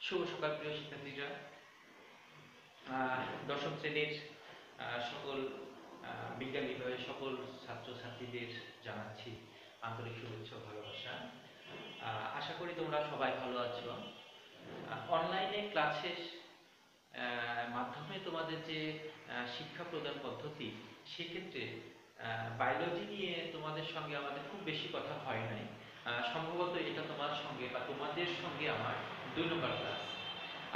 শুভ সকাল প্রিয় শিক্ষার্থীরা। দশম শ্রেণীর সকল বিজ্ঞান বিভাগের সকল ছাত্রছাত্রীদের জানাচ্ছি আন্তরিক শুভেচ্ছা ও ভালোবাসা। আশা করি তোমরা সবাই ভালো আছো। অনলাইনে ক্লাসের মাধ্যমে তোমাদের যে শিক্ষা প্রদান পদ্ধতি, সেক্ষেত্রে বায়োলজি নিয়ে তোমাদের সঙ্গে আমাদের খুব বেশি কথা হয় নাই। সম্ভবত এটা তোমার সঙ্গে বা তোমাদের সঙ্গে আমার 2 নম্বর ক্লাস।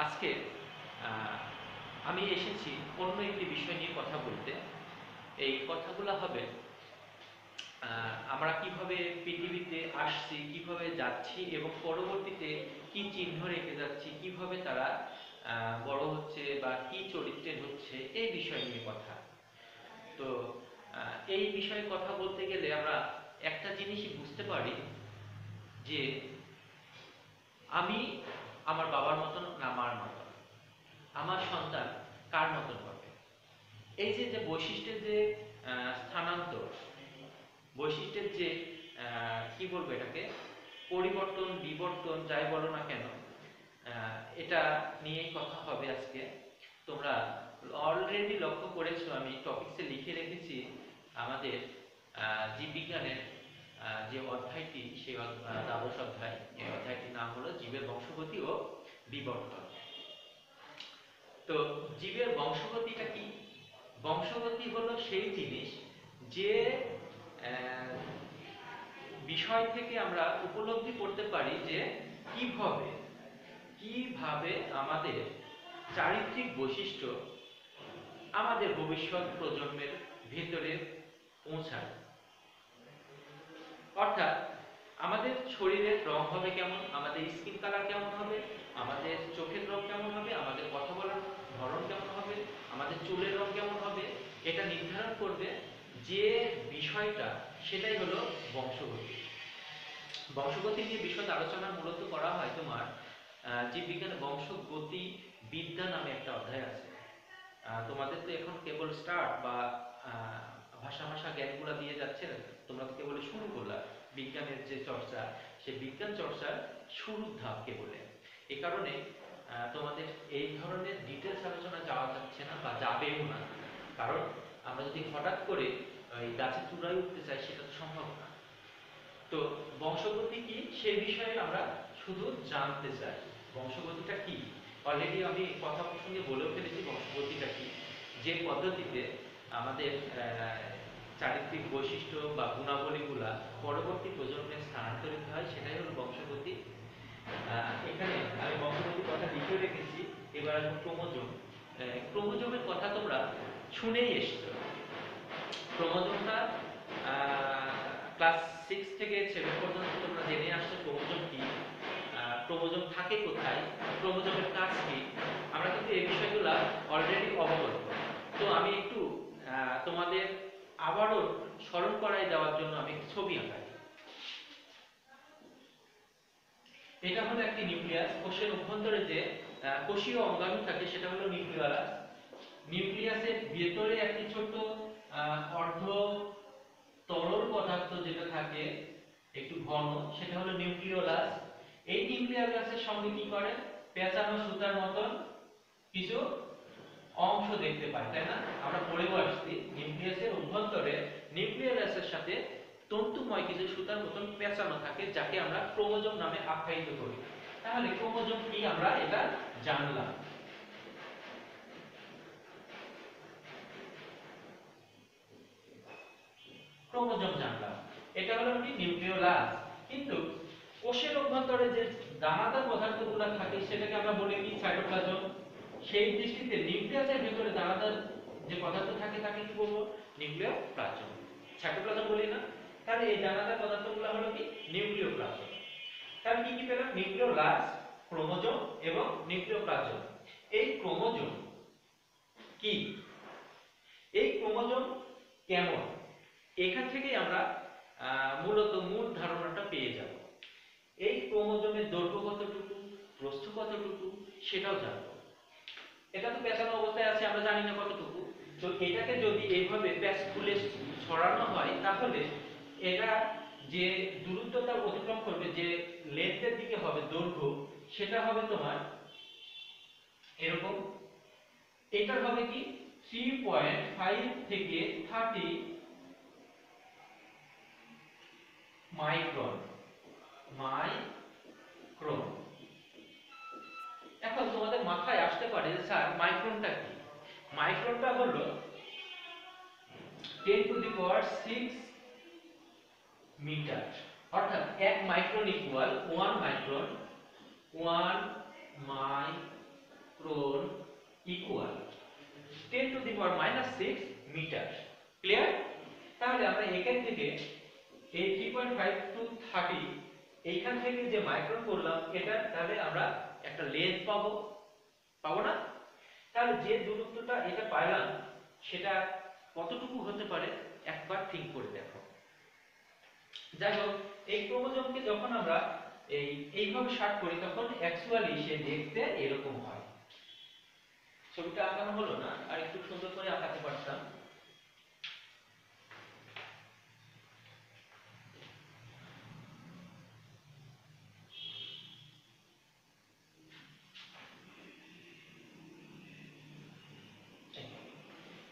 আজকে আমি এসেছি অন্য একটি বিষয় নিয়ে কথা বলতে। এই কথাগুলো হবে আমরা কিভাবে পৃথিবীতে আসছি, কিভাবে যাচ্ছি এবং পরবর্তীতে কি চিহ্ন রেখে যাচ্ছি, কিভাবে তারা বড় হচ্ছে বা কি চরিত্রের হচ্ছে, এই বিষয় নিয়ে কথা। তো এই বিষয়ে কথা বলতে গেলে আমরা একটা জিনিসই বুঝতে পারি যে আমি আমার বাবার মতন না মার মতন, আমার সন্তান কার মতন হবে। এই যে বৈশিষ্ট্যের যে স্থানান্তর, বৈশিষ্ট্যের যে কি বলবো এটাকে, পরিবর্তন বিবর্তন যাই বলো না কেন, এটা নিয়েই কথা হবে আজকে। তোমরা অলরেডি লক্ষ্য করেছো আমি টপিকসে লিখে রেখেছি আমাদের জীববিজ্ঞানের যে অধ্যায়টি, সেই দ্বাদশ অধ্যায়, এই অধ্যায়টির নাম হলো জীবের বংশগতি ও বিবর্তন। তো জীবের বংশগতিটা কি? বংশগতি হলো সেই জিনিস যে বিষয় থেকে আমরা উপলব্ধি করতে পারি যে কিভাবে আমাদের চারিত্রিক বৈশিষ্ট্য আমাদের ভবিষ্যৎ প্রজন্মের ভেতরে পৌঁছায়। অর্থাৎ আমাদের শরীরের রং হবে কেমন, আমাদের স্কিন কালার কেমন হবে, আমাদের চোখের রং কেমন হবে, আমাদের কথা বলার ধরন কেমন হবে, আমাদের চুলের রং কেমন হবে, এটা নির্ধারণ করবে যে বিষয়টা, সেটাই হলো বংশগতি। বংশগতি নিয়ে বিশদ আলোচনা মূলত করা হয় তোমার জীববিজ্ঞানে বংশগতি বিদ্যা নামে একটা অধ্যায় আছে। তোমাদের তো এখন কেবল স্টার্ট বা ভাষা জ্ঞানগুলো দিয়ে যাচ্ছে, তোমরা তো কেবল শুরু করলা বিজ্ঞানের যে চর্চা, সেই বিজ্ঞান চর্চার শুরুর ধাপ কেবলে। এই কারণে তোমাদের এই ধরনের ডিটেলস আলোচনা যাওয়া যাচ্ছে না বা যাবেও না, কারণ আমরা যদি হঠাৎ করে এই গাছের চূড়ায় উঠতে চাই সেটা তো সম্ভব না। তো বংশগতি কি সেই বিষয়ে আমরা শুধু জানতে চাই। বংশগতিটা কি অলরেডি আমি কথা প্রসঙ্গে বলেও ফেলেছি। বংশগতিটা কি? যে পদ্ধতিতে আমাদের চারিত্রিক বৈশিষ্ট্য বা গুণাবলীগুলা পরবর্তী প্রজন্মে স্থানান্তরিত হয়, সেটাই হলো বংশগতি। এখানে আমি বংশগতির কথা লিখে রেখেছি। এবার আসবো ক্রোমোজোম। ক্রোমোজোমের কথা তোমরা শুনেই এসছো। ক্রোমোজোমটা ক্লাস 6 থেকে 7 পর্যন্ত তোমরা জেনে আসছো ক্রোমোজোম কি, ক্রোমোজোম থাকে কোথায়, ক্রোমোজোমের কাজ কি। আমরা কিন্তু এই বিষয়গুলো অলরেডি অবগত। তো আমি একটু তোমাদের আবারও স্মরণ করাই দেওয়ার জন্য আমি ছবি আঁকাই। এটা হলো একটি নিউক্লিয়াস। কোষের অভ্যন্তরে যে কোষীয় অঙ্গাণু থাকে সেটা হলো নিউক্লিয়াস। নিউক্লিয়াসের ভেতরে একটি ছোট অর্ধ তরল পদার্থ যেটা থাকে একটু ঘন, সেটা হলো নিউক্লিওলাস। এই নিউক্লিওলাসের সঙ্গে কি করে, পেঁচানো সুতার মতন কিছু অংশ দেখতে পাই, তাই না? আমরা পড়েও আসছি নিউক্লিয়াসের অভ্যন্তরে নিউক্লিওলাসের সাথে তন্তুময় কিছু সুতার মতন পেঁচানো থাকে, যাকে আমরা ক্রোমোজোম নামে আখ্যায়িত করি। তাহলে ক্রোমোজোম কি আমরা এটা জানলাম। ক্রোমোজোম জানলাম, এটা হলো কি নিউক্লিওলাস। কিন্তু কোষের অভ্যন্তরে যে দানাদার পদার্থগুলো থাকে সেটাকে আমরা বলি কি, সাইটোপ্লাজম। সেই দৃষ্টিতে নিউক্লিয়াসের ভিতরে দানাদার যে পদার্থ থাকে তাকে কি বলবো, নিউক্লিওপ্লাজম। সাইটোপ্লাজম বলি না? তাহলে এই দানাদার পদার্থগুলো হলো কি, নিউক্লিওপ্লাজম। তাহলে কি কি পেলাম, নিউক্লিওলাস, ক্রোমোজোম এবং নিউক্লিওপ্লাজম। এই ক্রোমোজোম কি, এই ক্রোমোজোম কেমন, এখান থেকেই আমরা মূলত মূল ধারণাটা পেয়ে যাব। এই ক্রোমোজোমের দৈর্ঘ্য কতটুকু, প্রস্থ কতটুকু, সেটাও জানবো। এটা তো পেঁচানো অবস্থায় আছে, আমরা জানি না কতটুকু। তো এটাকে যদি এইভাবে প্যাচ খুলে ছড়ানো হয়, তাহলে এটা যে দূরত্বটা অতিক্রম করবে, যে লেন্থের দিকে হবে দৈর্ঘ্য, সেটা হবে তোমার এরকম। এটার হবে কি 3.5 থেকে 30 মাইক্রন। মাইক্রন। এখন তোমাদের মাথায় আসতে পারে যে স্যার মাইক্রনটা কি? মাইক্রনটা হলো 10⁶ মিটার, অর্থাৎ 1 micron equal 1 micron. 1 micron equal 10⁻⁻6 metre. Clear? তাহলে আমরা এখান থেকে এই 3.5 টু 30 এইখান থেকে যে মাইক্রন করলাম এটা, তাহলে আমরা একটা লেন্থ পাবো, পাবো না? তাহলে যে দূরত্বটা এটা পাইলাম সেটা কতটুকু হতে পারে একবার ঠিক করে দেখো। যাই হোক, এই ক্রোমোজোমকে যখন আমরা এইভাবে শার্ট করি তখন অ্যাকচুয়ালি সে দেখতে এরকম হয়। ছবিটা আঁকানো হলো না, আর একটু সুন্দর করে আঁকাতে পারতাম।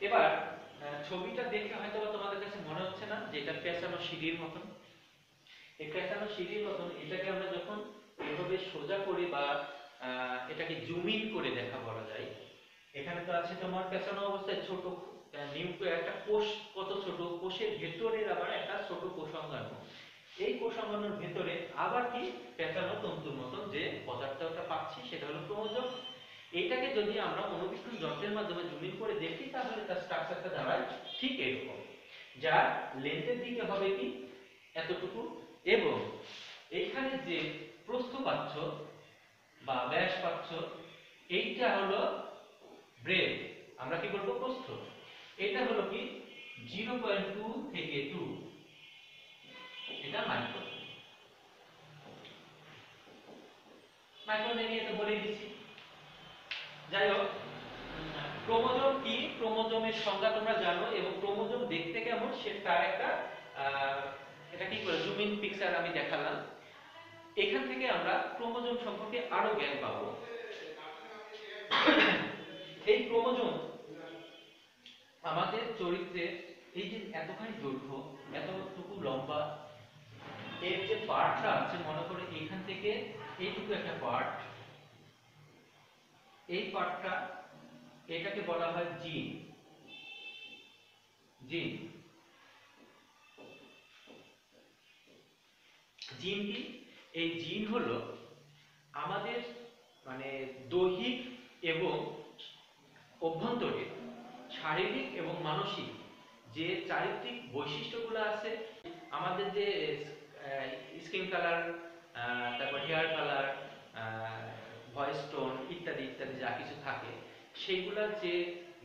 এবার ছবিটা দেখে হয়তো তোমাদের কাছে মনে হচ্ছে না যে এটা পেঁচানো সিঁড়ির মতন। এই পেঁচানো সিঁড়ির মতন এটাকে আমরা যখন এভাবে সোজা করি বা এটাকে জুম ইন করে দেখা বলা যায়। এখানে তো আছে তোমার পেঁচানো অবস্থায় ছোট একটা কোষ, কত ছোট কোষের ভেতরের আবার একটা ছোট কোষাঙ্গাণু। এই কোষাঙ্গাণুর ভেতরে আবার কি পেঁচানো তন্তুর মতন যে পদার্থটা পাচ্ছি সেটা হলো ক্রোমোজোম। এইটাকে যদি আমরা অনুবীক্ষণ যন্ত্রের মাধ্যমে জুম ইন করে দেখি তাহলে তার স্ট্রাকচারটা দাঁড়ায় ঠিক এরকম, যার লেন্থের দিকে হবে কি এতটুকু, এবং এইখানে যে প্রস্থ পাচ্ছ বা ব্যাস পাচ্ছ এইটা হলো ব্রেড, আমরা কি বলবো প্রস্থ। এটা হলো কি 0.2 থেকে 2, এটা মাইক্রন। মাইক্রন নিয়ে তো বলেই দিছি। যাই হোক, ক্রোমোজোম কি, ক্রোমোজোমের সংজ্ঞা তোমরা জানো, এবং ক্রোমোজোম দেখতে কেমন সেটা একটা এটা কি করে জুম ইন পিকচার আমি দেখালাম। এখান থেকে আমরা ক্রোমোজোম সম্পর্কে আরো জ্ঞান পাবো। এই ক্রোমোজোম আমাদের চরিত্রের এই যে এতখানি দৈর্ঘ্য, এতটুকু লম্বা, এর যে পার্টটা আছে মনে করে এখান থেকে এইটুকু একটা পার্ট, এই পার্টটা এটাকে বলা হয় জিন। জিন, জিন কি? এই জিন হলো আমাদের মানে দৈহিক এবং অভ্যন্তরীণ শারীরিক এবং মানসিক যে চারিত্রিক বৈশিষ্ট্যগুলো আছে, আমাদের যে স্কিন কালার, তারপর হেয়ার কালার, ভয়েস টোন ইত্যাদি ইত্যাদি যা কিছু থাকে, সেইগুলোর যে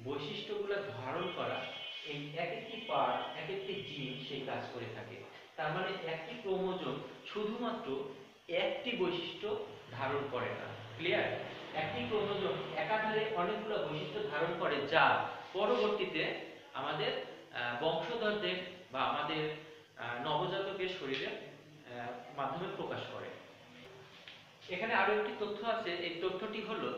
বৈশিষ্ট্যগুলো ধারণ করা, এই এক একটি পার্ট, এক একটি জিন সেই কাজ করে থাকে। তার মানে একটি ক্রোমোজোম শুধুমাত্র একটি বৈশিষ্ট্য ধারণ করে না। ক্লিয়ার? একটি ক্রোমোজোম একাধারে অনেকগুলো বৈশিষ্ট্য ধারণ করে যা পরবর্তীতে আমাদের বংশধরদের বা আমাদের নবজাতকের শরীরে মাধ্যমে প্রকাশ করে। এখানে আরো একটি তথ্য আছে, এই তথ্যটি হলো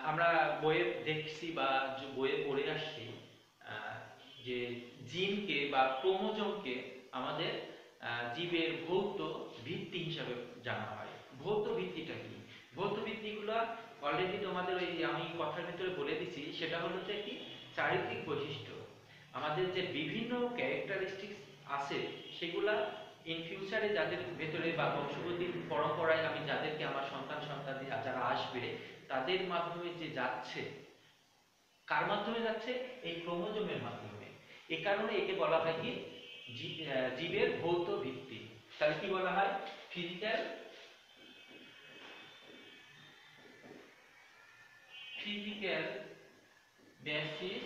আমরা বইয়ে দেখছি বা বইয়ে পড়ে আসছি যে জিনকে বা ক্রোমোজোমকে আমাদের জীবের ভৌত ভিত্তি হিসাবে জানা হয়। ভৌত ভিত্তিটা কি? ভৌত ভিত্তিগুলো অলরেডি তোমাদের ওই আমি কথার ভিতরে বলে দিছি, সেটা হলো যে কি চারিত্রিক বৈশিষ্ট্য। আমাদের যে বিভিন্ন ক্যারেক্টারিস্টিক্স আছে সেগুলা ইন ফিউচারে যাদের ভেতরে বা বংশগতির পরম্পরায় আমি যাদেরকে আমার সন্তান সন্তান যারা আসবে তাদের মাধ্যমে যে যাচ্ছে, কার মাধ্যমে যাচ্ছে? এই ক্রোমোজোমের মাধ্যমে। এই কারণে একে বলা হয় কি জীবের ভৌত ভিত্তি। তাহলে কি বলা হয়? Physical basis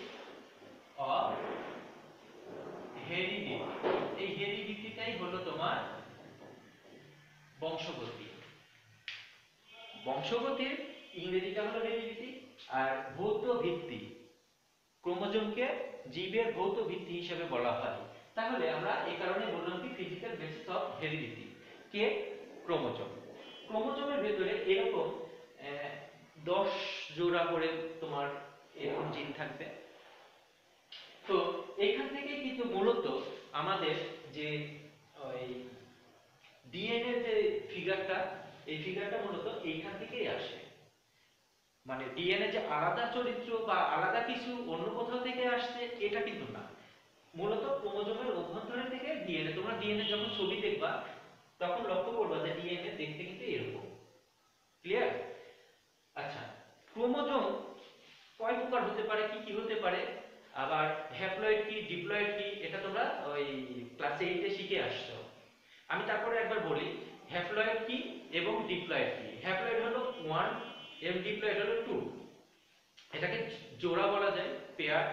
of heredity. এই হেরিডিটিটাই হলো তোমার বংশগতি। বংশগতির ইংরেজিটা হলো হেরিডিটি, আর ভৌত ভিত্তি ক্রোমোজোমকে জীবের ভৌত ভিত্তি হিসেবে বলা হয়। তাহলে আমরা এই কারণে বললাম কি physical basis of heredity K chromosome. ক্রোমোজোমের ভেতরে এরকম 10 জোড়া করে তোমার এরকম জিন থাকবে। তো এখান থেকে কিন্তু মূলত আমাদের যে ওই ডিএনএ যে ফিগারটা, এই ফিগারটা মূলত এইখান থেকেই আসে। মানে ডিএনএ যে আলাদা চরিত্র বা আলাদা কিছু অন্য কোথাও থেকে আসছে এটা কিন্তু না, মূলত ক্রোমোজোমের অভ্যন্তরে থেকে ডিএনএ। তোমরা ডিএনএ যখন ছবি দেখবা তখন লক্ষ্য করবা যে ডিএনএ দেখতে কিন্তু এরকম। ক্লিয়ার? আচ্ছা, ক্রোমোজোম কয় প্রকার হতে পারে, কি কি হতে পারে, আবার হ্যাপ্লয়েড কি ডিপ্লয়েড কি, এটা তোমরা ওই ক্লাস 8 এ শিখে আসছো। আমি তারপরে একবার বলি হ্যাপ্লয়েড কি এবং ডিপ্লয়েড কি। হ্যাপ্লয়েড হলো 1 এবং ডিপ্লয়েড হলো 2। এটাকে জোড়া বলা যায়, পেয়ার।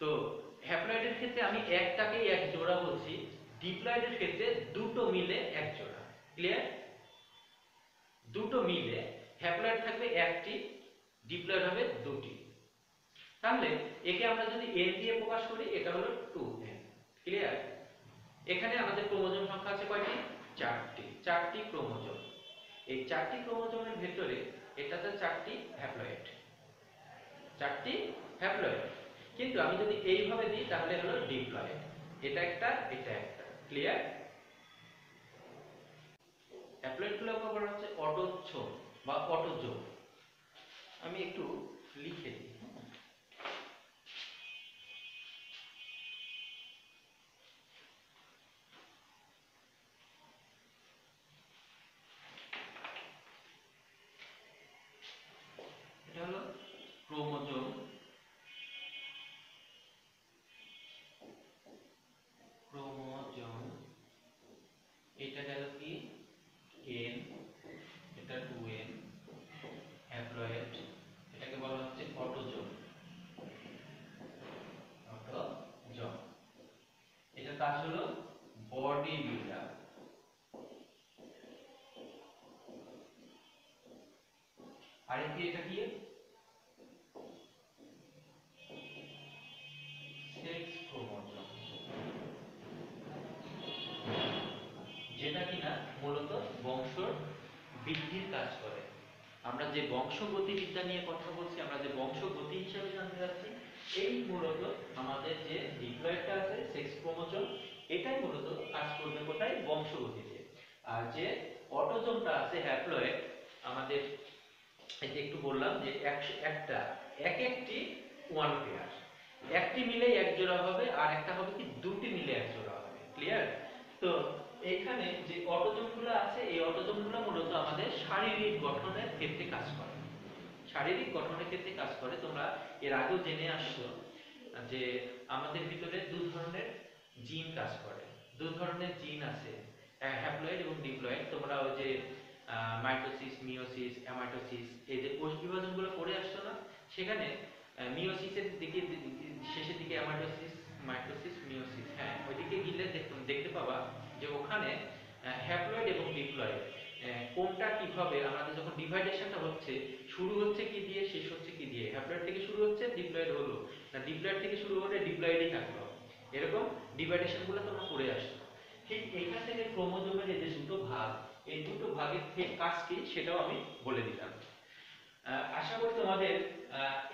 তো হ্যাপ্লয়েডের ক্ষেত্রে আমি একটাকেই এক জোড়া বলছি, ডিপ্লয়েডের ক্ষেত্রে দুটো মিলে এক জোড়া। ক্লিয়ার? দুটো মিলে হ্যাপ্লয়েড থাকবে একটি, ডিপ্লয়েড হবে দুটি। তাহলে একে আমরা যদি n দিয়ে প্রকাশ করি এটা হলো 2n। ক্লিয়ার? এখানে আমাদের ক্রোমোজোম সংখ্যা আছে কয়টি? 4টি। 4টি ক্রোমোজোম। এই 4টি ক্রোমোজোমের ভিতরে এটাতে 4টি হ্যাপ্লয়েড। 4টি হ্যাপ্লয়েড। কিন্তু আমি যদি এইভাবে দিই তাহলে হলো ডিপ্লয়েড। এটা একটা, এটা একটা। ক্লিয়ার? হ্যাপ্লয়েডগুলো বলা হচ্ছে অটোজোম বা অটোজোম। আমি একটু লিখে দিই। এটা হলো ক্রোমোজোম। ক্রোমোজোম এটা গেল কি n, এটা 2n। হ্যাপ্লয়েড এটাকে বলা হচ্ছে অটোজোম। অটোজোম এটা কাজ হলো বডি বিল্ডার। আর কি এটা কি সেক্স ক্রোমোজোম, যেটা কিনা মূলত বংশ বৃদ্ধির কাজ করে। আমরা যে বংশগতিবিদ্যা নিয়ে কথা বলছি, আমরা যে বংশগতি হিসেবে জানতে যাচ্ছি, এই মূলত আমাদের যে ডিপ্লয়েডটা আছে সেক্স ক্রোমোজোম, এটাই মূলত কাজ করবে কোথায়? বংশগতিতে। আর যে অটোজোমটা আছে হ্যাপ্লয়েড, আমাদের এই যে একটু বললাম যে একটা এক একটি ওয়ান পেয়ার, একটি মিলে এক জোড়া হবে আর একটা হবে কি দুটি মিলে এক জোড়া হবে। ক্লিয়ার? তো এইখানে যে অটোজোমগুলো আছে এই অটোজোমগুলো মূলত আমাদের শারীরিক গঠনের ক্ষেত্রে কাজ করে। শারীরিক গঠনের ক্ষেত্রে কাজ করে। তোমরা এর আগেও জেনে আসছো যে আমাদের ভিতরে দুই ধরনের জিন কাজ করে। দুই ধরনের জিন আছে, হ্যাপ্লয়েড এবং ডিপ্লয়েড। তোমরা ওই যে মাইটোসিস, মিওসিস, অ্যামাইটোসিস এই যে কোষ বিভাজনগুলো পড়ে আসছো না, সেখানে মিওসিসের দিকে শেষের দিকে অ্যামাইটোসিস, মাইটোসিস, মিওসিস, হ্যাঁ ওইদিকে গেলে দেখতে পাবা যে ওখানে হ্যাপ্লয়েড এবং ডিপ্লয়েড কোনটা কিভাবে আমাদের যখন ডিভাইডেশনটা হচ্ছে, শুরু হচ্ছে কি দিয়ে শেষ হচ্ছে কি দিয়ে। হ্যাপ্লয়েড থেকে শুরু হচ্ছে ডিপ্লয়েড হলো, না ডিপ্লয়েড থেকে শুরু হলে ডিপ্লয়েডই থাকলো। এরকম ডিভাইডেশনগুলো তোমরা পড়ে আসছো। ঠিক এখান থেকে ক্রোমোজোমের এই যে দুটো ভাগ, এই দুটো ভাগের কাজ কি সেটাও আমি বলে দিলাম। আশা করি তোমাদের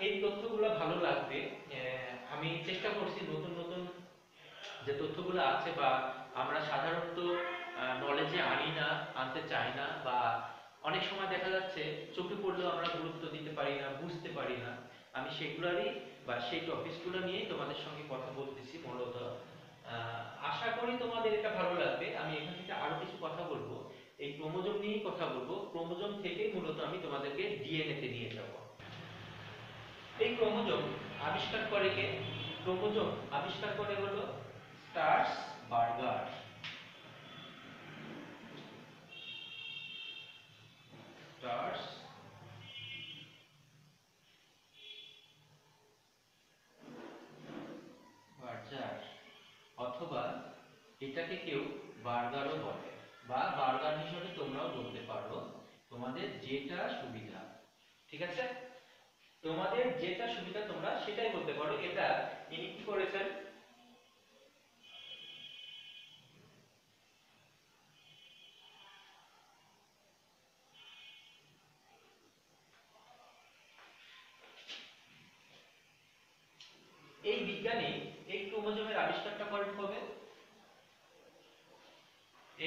এই তথ্যগুলো ভালো লাগবে। আমি চেষ্টা করছি নতুন নতুন যে তথ্যগুলো আছে বা আমরা সাধারণত নলেজে আনি না, আনতে চাই না, বা অনেক সময় দেখা যাচ্ছে চোখে পড়লেও আমরা গুরুত্ব দিতে পারি না, বুঝতে পারি না। আমি সেগুলোরই বা সেই টপিকসগুলো নিয়েই তোমাদের সঙ্গে কথা বলতেছি মূলত। আশা করি তোমাদের এটা ভালো লাগবে। আমি এখান থেকে আরো কিছু কথা বলবো, এই ক্রোমোজোম নিয়েই কথা বলবো। ক্রোমোজোম থেকেই মূলত আমি তোমাদেরকে ডিএনএ তে নিয়ে যাব। এই ক্রোমোজোম আবিষ্কার করে কে? ক্রোমোজোম আবিষ্কার করে হলো স্টার্সবার্গার। স্টার্সবার্গার অথবা এটাকে কেউ বার্গারও বলে, বা বার্গার হিসেবে তোমরাও বলতে পারো, তোমাদের যেটা সুবিধা। ঠিক আছে? তোমাদের যেটা সুবিধা তোমরা সেটাই বলতে পারো। এটা ইনি কি করেছেন?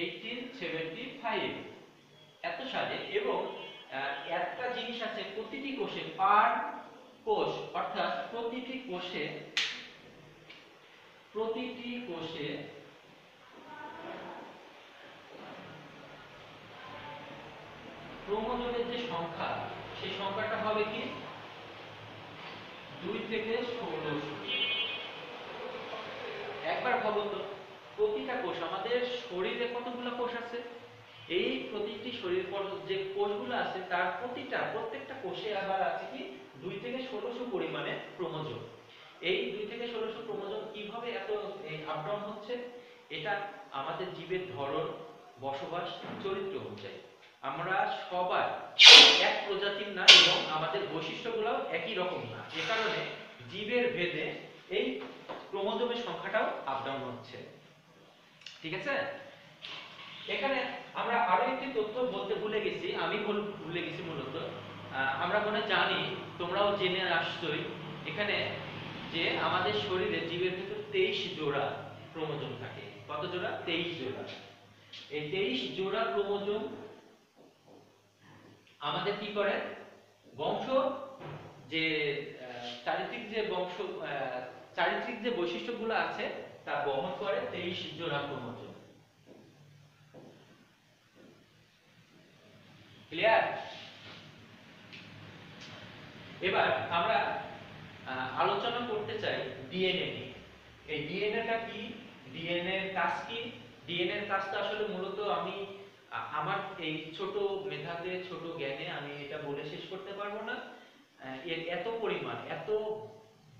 1875 এত সালে। এবং একটা জিনিস আছে, প্রতিটি কোষে পার কোষ অর্থাৎ প্রতিটি কোষে ক্রোমোজোমের যে সংখ্যা, সেই সংখ্যাটা হবে কি 2 থেকে 16। একবার ভাবো তো, প্রতিটা কোষ, আমাদের শরীরে কতগুলো কোষ আছে? এই প্রতিটি শরীর যে কোষগুলো আছে তার প্রত্যেকটা কোষে আবার আছে কি 2 থেকে 16 পরিমাণে ক্রোমোজোম। এই 2 থেকে 16 ক্রোমোজোম কিভাবে এত আপ ডাউন হচ্ছে? এটা আমাদের জীবের ধরন, বসবাস, চরিত্র অনুযায়ী। আমরা সবাই এক প্রজাতির না এবং আমাদের বৈশিষ্ট্যগুলোও একই রকম না। এ কারণে জীবের ভেদে এই ক্রোমোজোমের সংখ্যাটাও আপ ডাউন হচ্ছে। ঠিক আছে? এখানে আমরা আরো একটি তথ্য বলতে ভুলে গেছি, আমি ভুলে গেছি মূলত। আমরা মনে জানি, তোমরাও জেনে আসছোই এখানে, যে আমাদের শরীরে জীবের ভিতর 23 জোড়া ক্রোমোজোম থাকে। কত জোড়া? 23 জোড়া। এই 23 জোড়া ক্রোমোজোম আমাদের কি করে? বংশ যে চারিত্রিক যে বৈশিষ্ট্যগুলো আছে তা বহন করে 23 জোড়া ক্রোমোজোম। ক্লিয়ার? এবার আমরা আলোচনা করতে চাই ডিএনএ নিয়ে। এই ডিএনএটা কি? ডিএনএ এর কাজ কি? ডিএনএ এর কাজটা আসলে মূলত আমি আমার এই ছোট মেধাতে, ছোট জ্ঞানে আমি এটা বলে শেষ করতে পারবো না। এর এত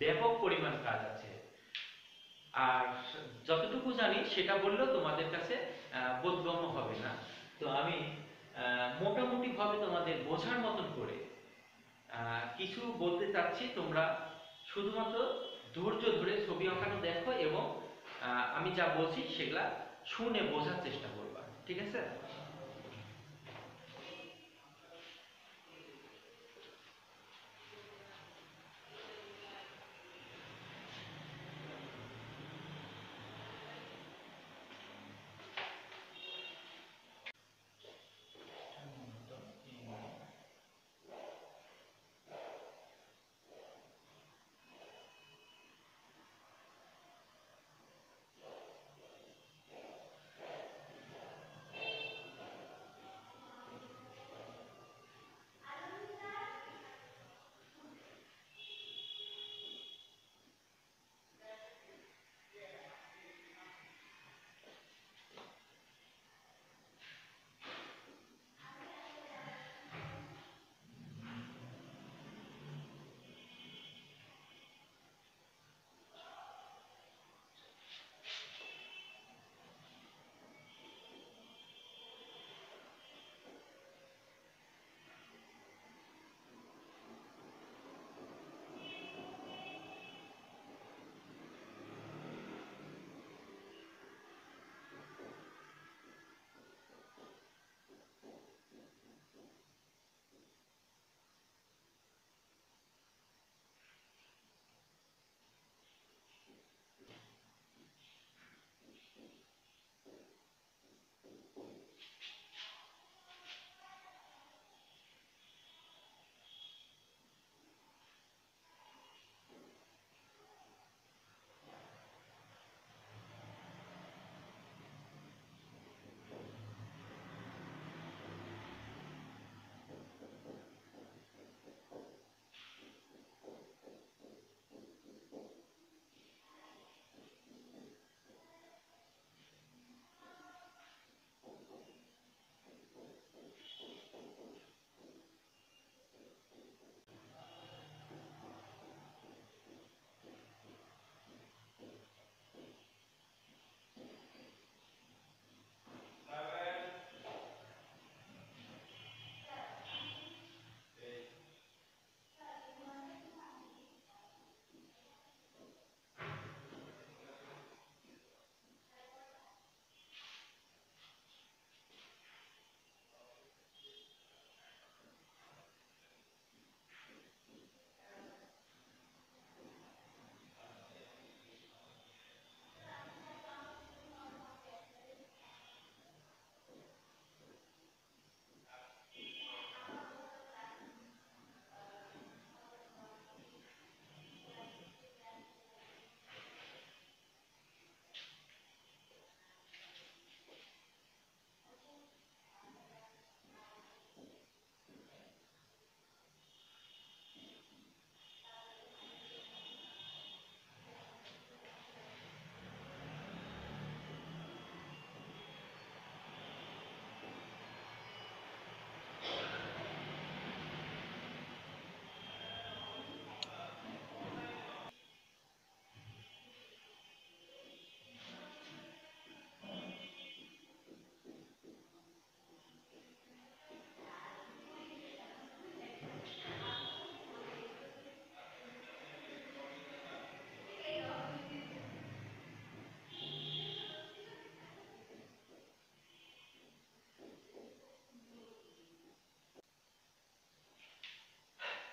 ব্যাপক পরিমাণ কাজ আছে। আর যতটুকু জানি সেটা বললেও তোমাদের কাছে বোধগম্য হবে না। তো আমি মোটামুটি ভাবে তোমাদের বোঝার মতন করে কিছু বলতে চাচ্ছি। তোমরা শুধুমাত্র ধৈর্য ধরে ছবি আঁকানো দেখো এবং আমি যা বলছি সেগুলা শুনে বোঝার চেষ্টা করবা। ঠিক আছে?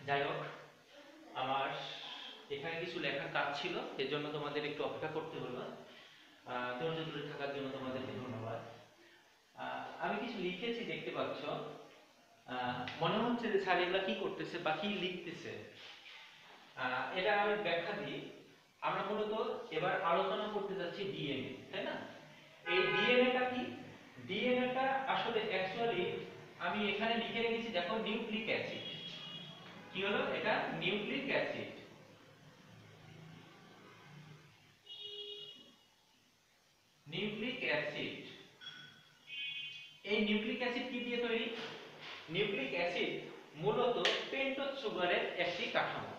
যাই হোক, আমার এখানে কিছু লেখার কাজ ছিল, এজন্য তোমাদের একটু অপেক্ষা করতে হলো। ধৈর্য ধরে থাকার জন্য তোমাদেরকে ধন্যবাদ। আমি কিছু লিখেছি, দেখতে পাচ্ছ। মনে হচ্ছে যে স্যার এগুলা কি করতেছে বা কি লিখতেছে। এটা আমি ব্যাখ্যা দিই। আমরা মূলত এবার আলোচনা করতে যাচ্ছি ডিএনএ, তাই না? এই ডিএনএটা কি? ডিএনএটা আসলে অ্যাকচুয়ালি আমি এখানে লিখে রেখেছি, দেখো, নিউক্লিক অ্যাসিড। কি হলো এটা? Nucleic acid. Nucleic acid. এই নিউক্লিক অ্যাসিড কি দিয়ে তৈরি? নিউক্লিক অ্যাসিড মূলত পেন্টোজ সুগারের একটি কাঠামো।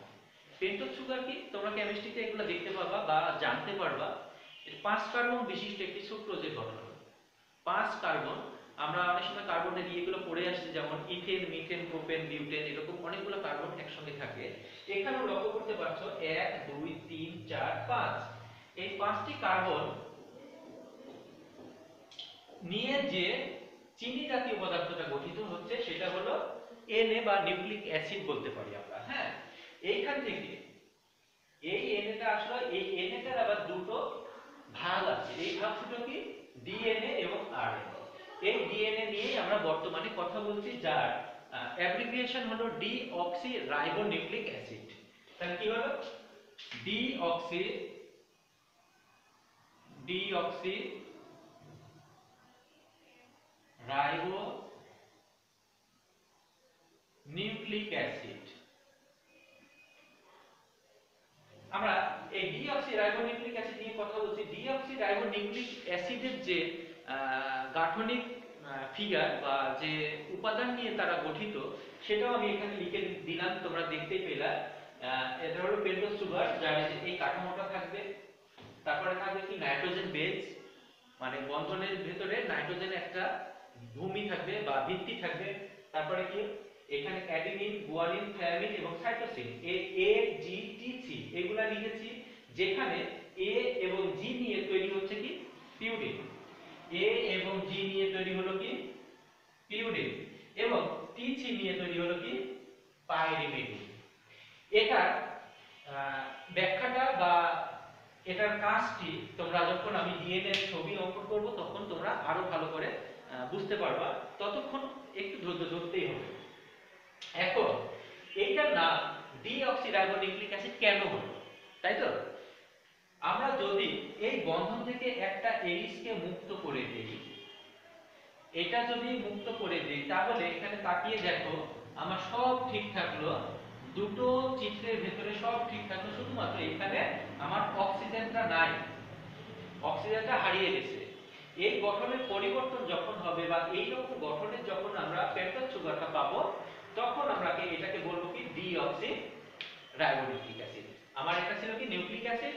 পেন্টোজ সুগার কি? তোমরা কেমিস্ট্রিতে এগুলো দেখতে পাবা বা জানতে পারবা। এটা 5 কার্বন বিশিষ্ট একটি সুক্রোজের গঠন। 5 কার্বন। আমরা অনেক সময় কার্বনের ইয়েগুলো পড়ে আসছি, যেমন ইথেন, মিথেন, প্রোপেন, বিউটেন, এরকম অনেকগুলো কার্বন একসঙ্গে থাকে। এখানেও লক্ষ্য করতে পারছো 1 2 3 4 5। এই 5টি কার্বন নিয়ে যে চিনি জাতীয় পদার্থটা গঠিত হচ্ছে সেটা হলো Na বা নিউক্লিক অ্যাসিড বলতে পারি আমরা। হ্যাঁ, এইখান থেকে এই Na-টা আসলে এই Na-টার আবার দুটো ভাগ আছে। এই ভাগ দুটো কি? ডিএনএ এবং আরএনএ। এই ডিএনএ নিয়েই আমরা বর্তমানে কথা বলছি, যার অ্যাব্রিভিয়েশন হলো ডিঅক্সি রাইবোনিউক্লিক অ্যাসিড। তাহলে কি হলো? Deoxy deoxy ribo nucleic acid. আমরা এই ডিঅক্সিরাইবোনিউক্লিক অ্যাসিড নিয়ে কথা বলছি। ডিঅক্সিরাইবোনিউক্লিক অ্যাসিডের যে গাঠনিক ফিগার বা যে উপাদান নিয়ে তারা গঠিত, সেটাও আমি এখানে লিখে দিলাম, তোমরা দেখতেই পেলা। এটা হলো পেন্টোজ সুগার, যার এই কাঠামোটা থাকবে। তারপরে থাকবে কি? নাইট্রোজেন বেস, মানে বন্ধনের ভেতরে নাইট্রোজেনের একটা ভূমি থাকবে বা ভিত্তি থাকবে। তারপরে কি? এখানে অ্যাডিনিন, গুয়ানিন, থায়ামিন এবং সাইটোসিন, এ জি টি সি এগুলা লিখেছি। যেখানে এ এবং জি নিয়ে তৈরি হচ্ছে কি? পিউরিন। এ এবং জি নিয়ে তৈরি হলো কি? পিউরিন। এবং টি সি নিয়ে তৈরি হলো কি? পাইরিমিডিন। এটার ব্যাখ্যাটা বা এটার কাজটি তোমরা যখন আমি ডিএনএ এর ছবি অঙ্কন করব তখন তোমরা আরো ভালো করে বুঝতে পারবা। ততক্ষণ একটু ধৈর্য ধরতেই হবে। এখন এইটার নাম ডিঅক্সিরাইবোনিউক্লিক অ্যাসিড কেন হলো, তাই তো? আমরা যদি এই বন্ধন থেকে একটা এইচকে মুক্ত করে দেই, এটা যদি মুক্ত করে দেই, তাহলে এখানে তাকিয়ে দেখো, আমার সব ঠিক থাকলো, দুটো চিত্রের ভেতরে সব ঠিক থাকলো, শুধুমাত্র এখানে আমার অক্সিজেনটা নাই, অক্সিজেনটা হারিয়ে গেছে। এই গঠনের পরিবর্তন যখন হবে বা এই রকম গঠনের যখন আমরা পেন্টোজ সুগারটা পাবো, তখন আমরা এটাকে বলবো কি? Deoxy ribonucleic acid. আমার এটা ছিল কি? Nucleic acid.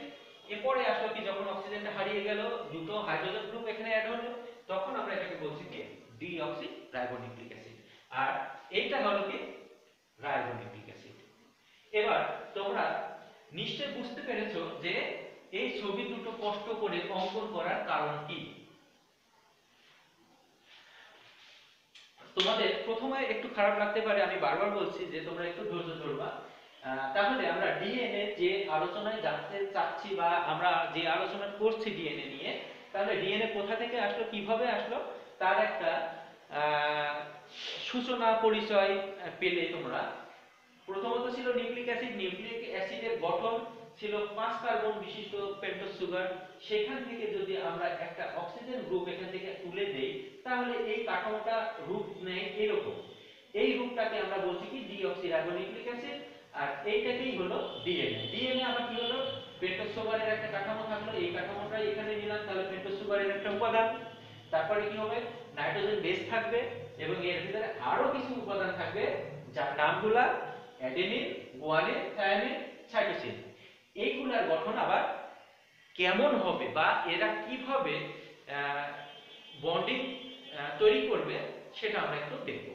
এরপরে আসলো কি? যখন অক্সিজেনটা হারিয়ে গেল, দুটো হাইড্রোজেন গ্রুপ এখানে অ্যাড হলো, তখন আমরা এটাকে বলছি কি? Deoxy ribonucleic acid. আর এইটা হলো কি? Ribonucleic acid. এবার তোমরা নিশ্চয় বুঝতে পেরেছো যে এই ছবি দুটো কষ্ট করে অঙ্কন করার কারণ কি। তোমাদের প্রথমে একটু খারাপ লাগতে পারে, আমি বারবার বলছি যে তোমরা একটু ধৈর্য ধরবা। তাহলে আমরা ডিএনএ যে আলোচনায় জানতে চাচ্ছি বা আমরা যে আলোচনা করছি ডিএনএ নিয়ে, তাহলে ডিএনএ কোথা থেকে আসলো, কিভাবে আসলো, তার একটা সূচনা পরিচয় পেলে তোমরা। প্রথমত ছিল নিউক্লিক অ্যাসিড। নিউক্লিক অ্যাসিডের গঠন ছিল 5 কার্বন বিশিষ্ট পেন্টোজ সুগার। সেখান থেকে যদি আমরা একটা অক্সিজেন গ্রুপ এখান থেকে তুলে দেই, তাহলে এই কাঠামোটা রূপ নেয় এরকম। এই রূপটাকে আমরা বলছি কি? Deoxyribonucleic acid. আর এইটাকেই হলো ডিএনএ। ডিএনএ আবার কি হলো? পেন্টোজ সুগারের একটা কাঠামো থাকলো, এই কাঠামোটাই এখানে নিলাম, তাহলে পেন্টোজ সুগারের একটা উপাদান। তারপরে কি হবে? নাইট্রোজেন বেস থাকবে এবং এর ভিতরে আরো কিছু উপাদান থাকবে, যার নামগুলা অ্যাডেনিন, গুয়ানিন, থায়ামিন, সাইটোসিন। এইগুলার গঠন আবার কেমন হবে বা এরা কিভাবে বন্ডিং তৈরি করবে, সেটা আমরা একটু দেখব।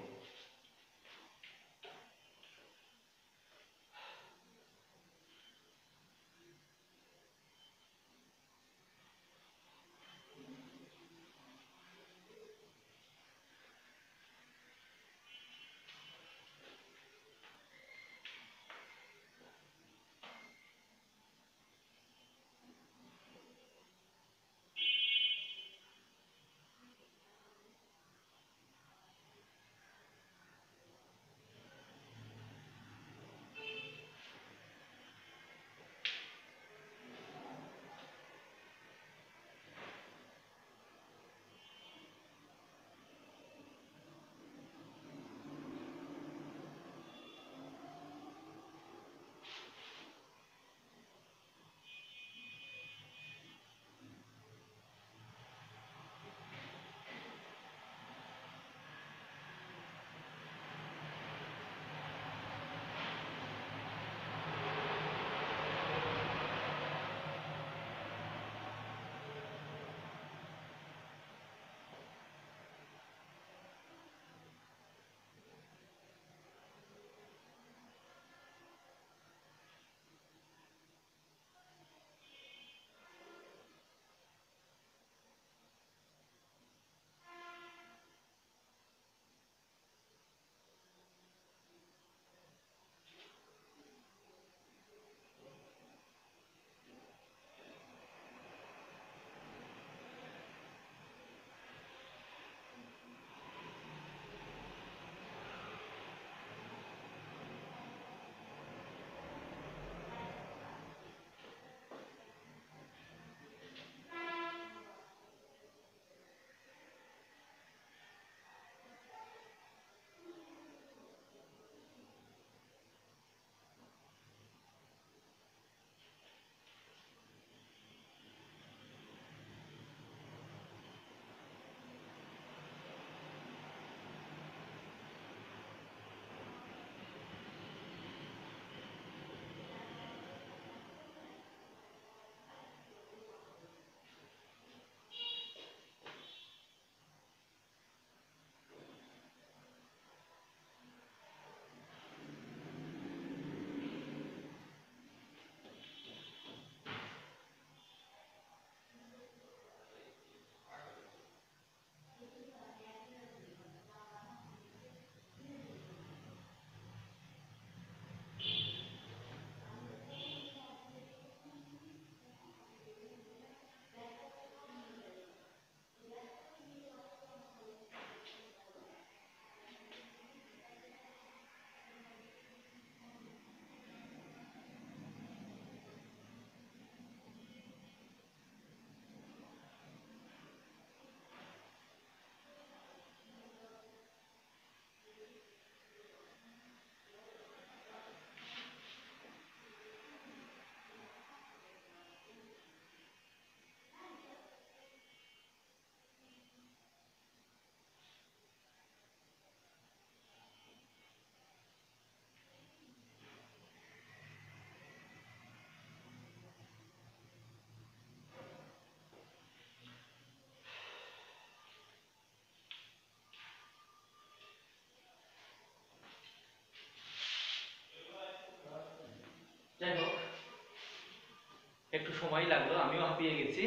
একটু সময় লাগলো, আমিও হাঁপিয়ে গেছি।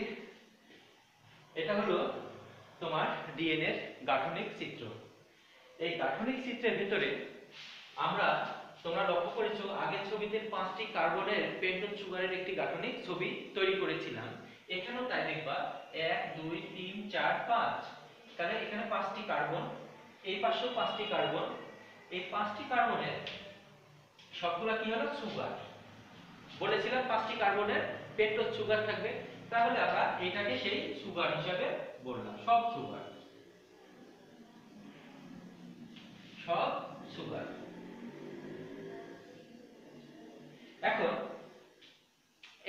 এটা হলো তোমার ডিএনএ এর গাঠনিক চিত্র। এই গাঠনিক চিত্রের ভিতরে আমরা, তোমরা লক্ষ্য করেছো আগের ছবিতে 5টি কার্বনের পেন্টোজ সুগারের একটি গাঠনিক ছবি তৈরি করেছিলাম। এখানেও তাই দেখবা 1 2 3 4 5, তাহলে এখানে 5টি কার্বন, এই পাশেও 5টি কার্বন। এই 5টি কার্বনের সবগুলা কি হলো সুগার। বলেছিলাম 5টি কার্বনের পেন্টোজ সুগার থাকবে, তাহলে আমরা এটাকে সেই সুগার হিসাবে বললাম, সব সুগার, সব সুগার। এখন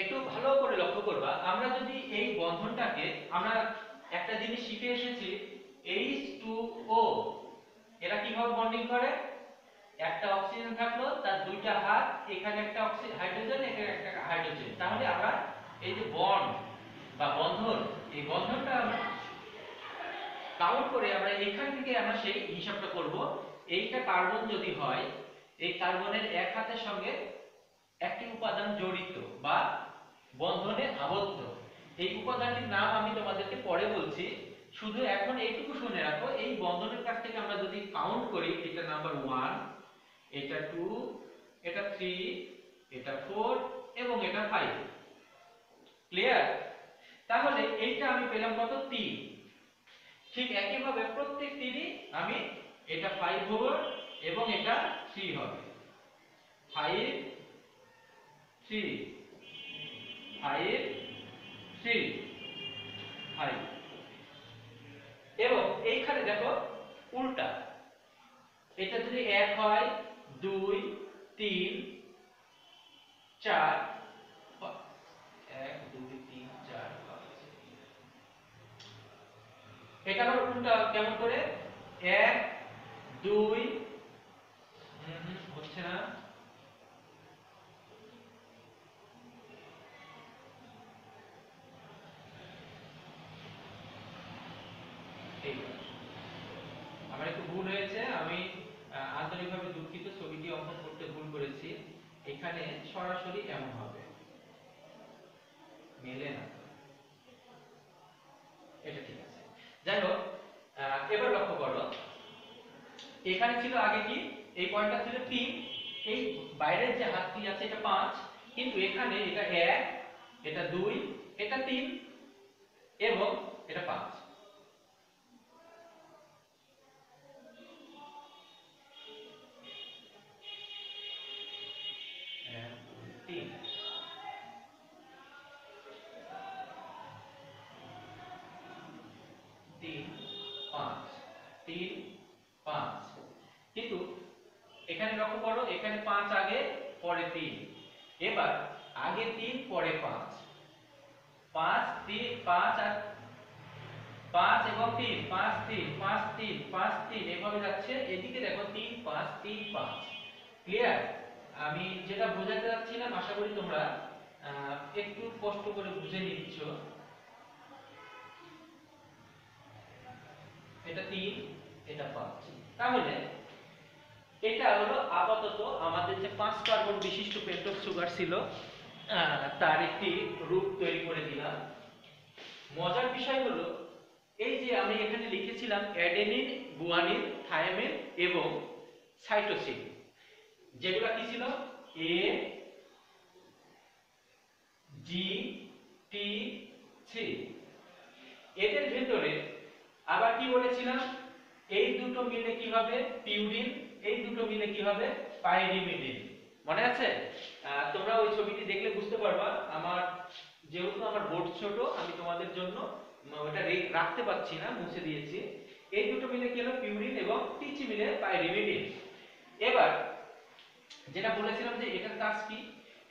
একটু ভালো করে লক্ষ্য করবা, আমরা যদি এই বন্ধনটাকে, আমরা একটা জিনিস শিখে এসেছি H2O, এরা কিভাবে বন্ডিং করে, একটা অক্সিজেন থাকলো তার দুইটা হাত, এখানে একটা হাইড্রোজেন, এখানে একটা হাইড্রোজেন, তাহলে আমরা এই যে বন্ড বা বন্ধন, এই বন্ধনটা আমরা কাউন্ট করে আমরা এখান থেকে আমরা সেই হিসাবটা করব। এইটা কার্বন যদি হয়, এই কার্বনের এক হাতের সঙ্গে একটি উপাদান জড়িত বা বন্ধনে আবদ্ধ, এই উপাদানটির নাম আমি তোমাদেরকে পরে বলছি, শুধু এখন এইটুকু শুনে রাখো, এই বন্ধনের কাছ থেকে আমরা যদি কাউন্ট করি, এটা নাম্বার 1, এটা 2, এটা 3, এটা 4 এবং এটা 5। ক্লিয়ার? তাহলে এইটা আমি পেলাম কত, 3। ঠিক একইভাবে প্রত্যেকটিরই আমি, এটা 5 হবে এবং এটা 3 হবে, 5 3 5 3 5। এবং এইখানে দেখো উল্টা, এটা যদি 1 হয়, 2 3 4, 1 2 3 4 5, এটা আবার উল্টা কেমন করে, 1 2 হচ্ছে না, আমার একটু ভুল হয়েছে, আমি আন্তরিকভাবে দুঃখিত, ছবিটি অঙ্কন করতে ভুল করেছি। এখানে সরাসরি এমন হবে, মেলে না, এটা ঠিক আছে। যাই হোক, এবার লক্ষ্য করো, এখানে ছিল আগে কি, এই পয়েন্টটা ছিল 3, এই বাইরের যে হাতটি আছে এটা 5, কিন্তু এখানে এটা 1, এটা 2, এটা 3 এবং এটা 5। 3 3 5 3 5, কিন্তু এখানে লক্ষ্য করো, এখানে 5 আগে পরে 3, এবার আগে 3 পরে 5, 5 3 5 আর 5 এবং 3 5 3 5 3 5 3 এভাবে যাচ্ছে। এদিকে দেখো 3 5 3 5। ক্লিয়ার? আমি যেটা বোঝাতে যাচ্ছিলাম আশা করি তোমরা একটু কষ্ট করে বুঝে নিচ্ছ। এটা 3, এটা 5। তাহলে এটা হলো আপাতত আমাদের যে 5 কার্বন বিশিষ্ট পেন্টোজ সুগার ছিল, তার একটি রূপ তৈরি করে দিলাম। মজার বিষয় হলো, এই যে আমি এখানে লিখেছিলাম অ্যাডেনিন, গুয়ানিন, থায়ামিন এবং সাইটোসিন, যেগুলো কি ছিল, এ জি টি সি। এদের ভেতরে আবার কি বলেছিলাম, এই দুটো মিলে কি হবে পিউরিন, এই দুটো মিলে কি হবে পাইরিমিডিন। মনে আছে? তোমরা ওই ছবিটি দেখলে বুঝতে পারবা। আমার যেহেতু আমার বোর্ড ছোট, আমি তোমাদের জন্য ওটা রাখতে পারছি না, মুছে দিয়েছি। এই দুটো মিলে কি হলো পিউরিন এবং টিচি মিলে পাইরিমিডিন। এবার যেটা বলেছিলাম যে এটার কাজ কি,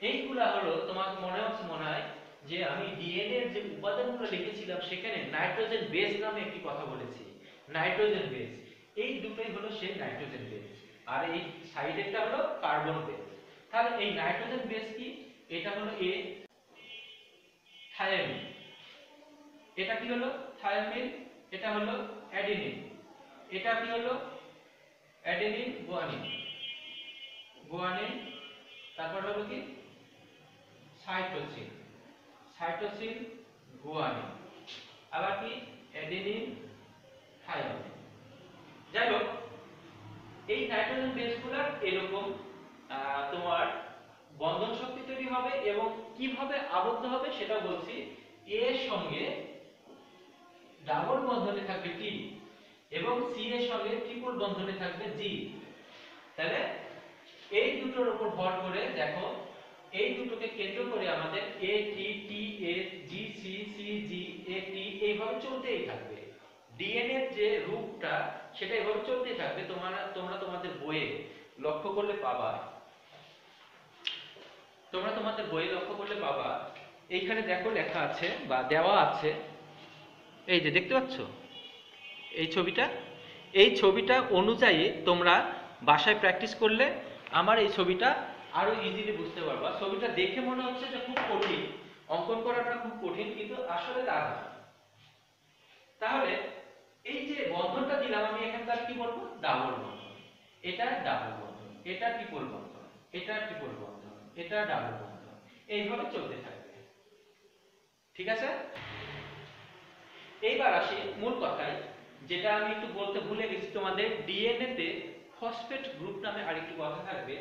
এইগুলা হলো তোমার মনে হয় যে আমি ডিএনএ এর যে উপাদানগুলো লিখেছিলাম সেখানে নাইট্রোজেন বেস নামে একটি কথা বলেছি, নাইট্রোজেন বেস। এই দুটোই হলো সেই নাইট্রোজেন বেস, আর এই সাইডেরটা হলো কার্বন বেস। তাহলে এই নাইট্রোজেন বেস কি, এটা হলো এ থায়ামিন, এটা কি হলো থায়ামিন, এটা হলো অ্যাডেনিন, এটা কি হলো অ্যাডেনিন গুয়ানিন, গুয়ানিন, তারপর হলো কি সাইটোসিন। সাইটোসিন গুয়ানিন, আবার কি অ্যাডেনিন থাইমিন। যাই হোক, এই নাইট্রোজেন বেসগুলোর এরকম তোমার বন্ধন শক্তি তৈরি হবে এবং কিভাবে আবদ্ধ হবে সেটা বলছি। এর সঙ্গে ডাবল বন্ধনে থাকবে টি এবং সি এর সঙ্গে ট্রিপল বন্ধনে থাকবে জি। তাহলে এই দুটোর উপর ভর করে দেখো, এই দুটোকে কেন্দ্র করে আমাদের এ টি টি এ জি সি সি জি এ টি এইভাবে চলতেই থাকবে। ডিএনএ যে রূপটা সেটা এভাবে চলতেই থাকবে। তোমরা তোমাদের বইয়ে লক্ষ্য করলে পাবা, এইখানে দেখো লেখা আছে বা দেওয়া আছে, এই যে দেখতে পাচ্ছ এই ছবিটা অনুযায়ী তোমরা বাসায় প্র্যাকটিস করলে আমার এই ছবিটা আরো ইজিলি বুঝতে পারবা। ছবিটা দেখে মনে হচ্ছে যে খুব কঠিন, অঙ্কন করাটা খুব কঠিন, কিন্তু আসলে তা না। তাহলে এই যে বন্ধনটা দিলাম আমি এখানকার কি বলবো, ডাবল বন্ধন। এটা ডাবল বন্ধন, এটা ট্রিপল বন্ধন, এটা ট্রিপল বন্ধন, এটা ডাবল বন্ধন, এইভাবে চলতে থাকবে। ঠিক আছে, এইবার আসি মূল কথায়, যেটা আমি একটু বলতে ভুলে গেছি তোমাদের। ডিএনএ তে ফসফেট গ্রুপ নামে আরেকটি কথা থাকবে,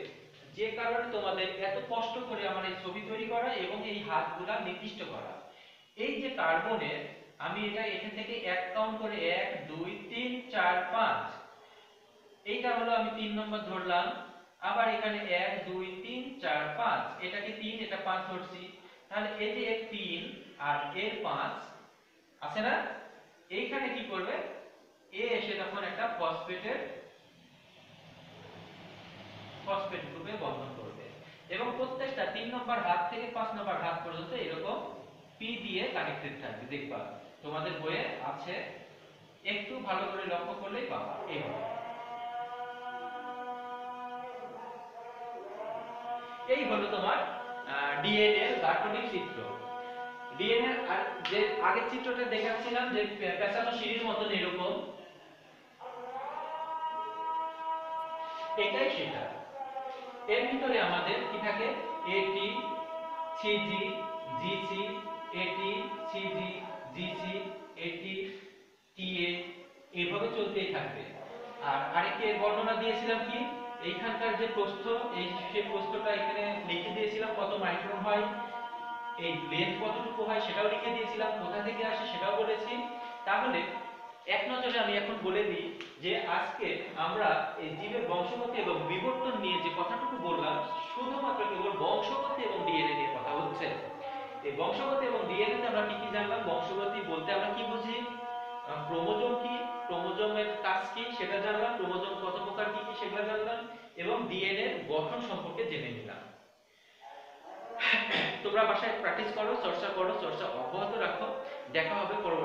যে কারণে তোমাদের এত কষ্ট করে আমার এই ছবি তৈরি করা এবং এই হাতগুলা নির্দিষ্ট করা। এই যে কার্বনের, আমি এটা এখান থেকে এক কাউন্ট করে 1 2 3 4 5, এইটা হলো আমি 3 নম্বর ধরলাম। আবার এখানে 1 2 3 4 5, এটাকে 3 এটা 5 ধরছি। তাহলে এই যে এর 3 আর এর 5 আছে না, এইখানে কি করবে, এ এসে তখন একটা ফসফেট গ্রুপে বন্ধন করবে এবং প্রত্যেকটা 3 নম্বর হাত থেকে 5 নম্বর হাত পর্যন্ত এরকম পি দিয়ে কানেক্টেড থাকবে। দেখবা তোমাদের বইয়ে আছে, একটু ভালো করে লক্ষ্য করলেই পাবা। এই হলো তোমার ডিএনএ এর গাঠনিক চিত্র। ডিএনএ আর যে আগের চিত্রটা দেখাচ্ছিলাম যে পেঁচানো সিঁড়ির মতন এরকম, এটাই সেটা। এর ভিতরে আমাদের কি থাকে, এটি সিজি জিসি, এটি সিজি জিসি, এটি টিএ, এইভাবে চলতেই থাকবে। আর আরেকটি এর বর্ণনা দিয়েছিলাম কি, এইখানকার যে প্রস্থ, এই সেই প্রস্থটা এখানে লিখে দিয়েছিলাম কত মাইক্রন হয়, এই লেন্থ কতটুকু হয় সেটাও লিখে দিয়েছিলাম, কোথা থেকে আসে সেটাও বলেছি। তাহলে এক নজরে আমি এখন বলে দিই যে আজকে আমরা এই জীবের বংশগতি এবং বিবর্তন নিয়ে যে কথাটুকু বললাম, শুধুমাত্র কেবল বংশগতি এবং ডিএনএ নিয়ে কথা হচ্ছে। এই বংশগতি এবং ডিএনএ তে আমরা কি কি জানলাম? বংশগতি বলতে আমরা কি বুঝি, ক্রোমোজোম কি, ক্রোমোজোমের কাজ কি সেটা জানলাম, ক্রোমোজোম কত প্রকার কি কি সেগুলো জানলাম, এবং ডিএনএ এর গঠন সম্পর্কে জেনে নিলাম। তোমরা বাসায় প্র্যাকটিস করো, চর্চা করো, চর্চা অব্যাহত রাখো। দেখা হবে পরবর্তী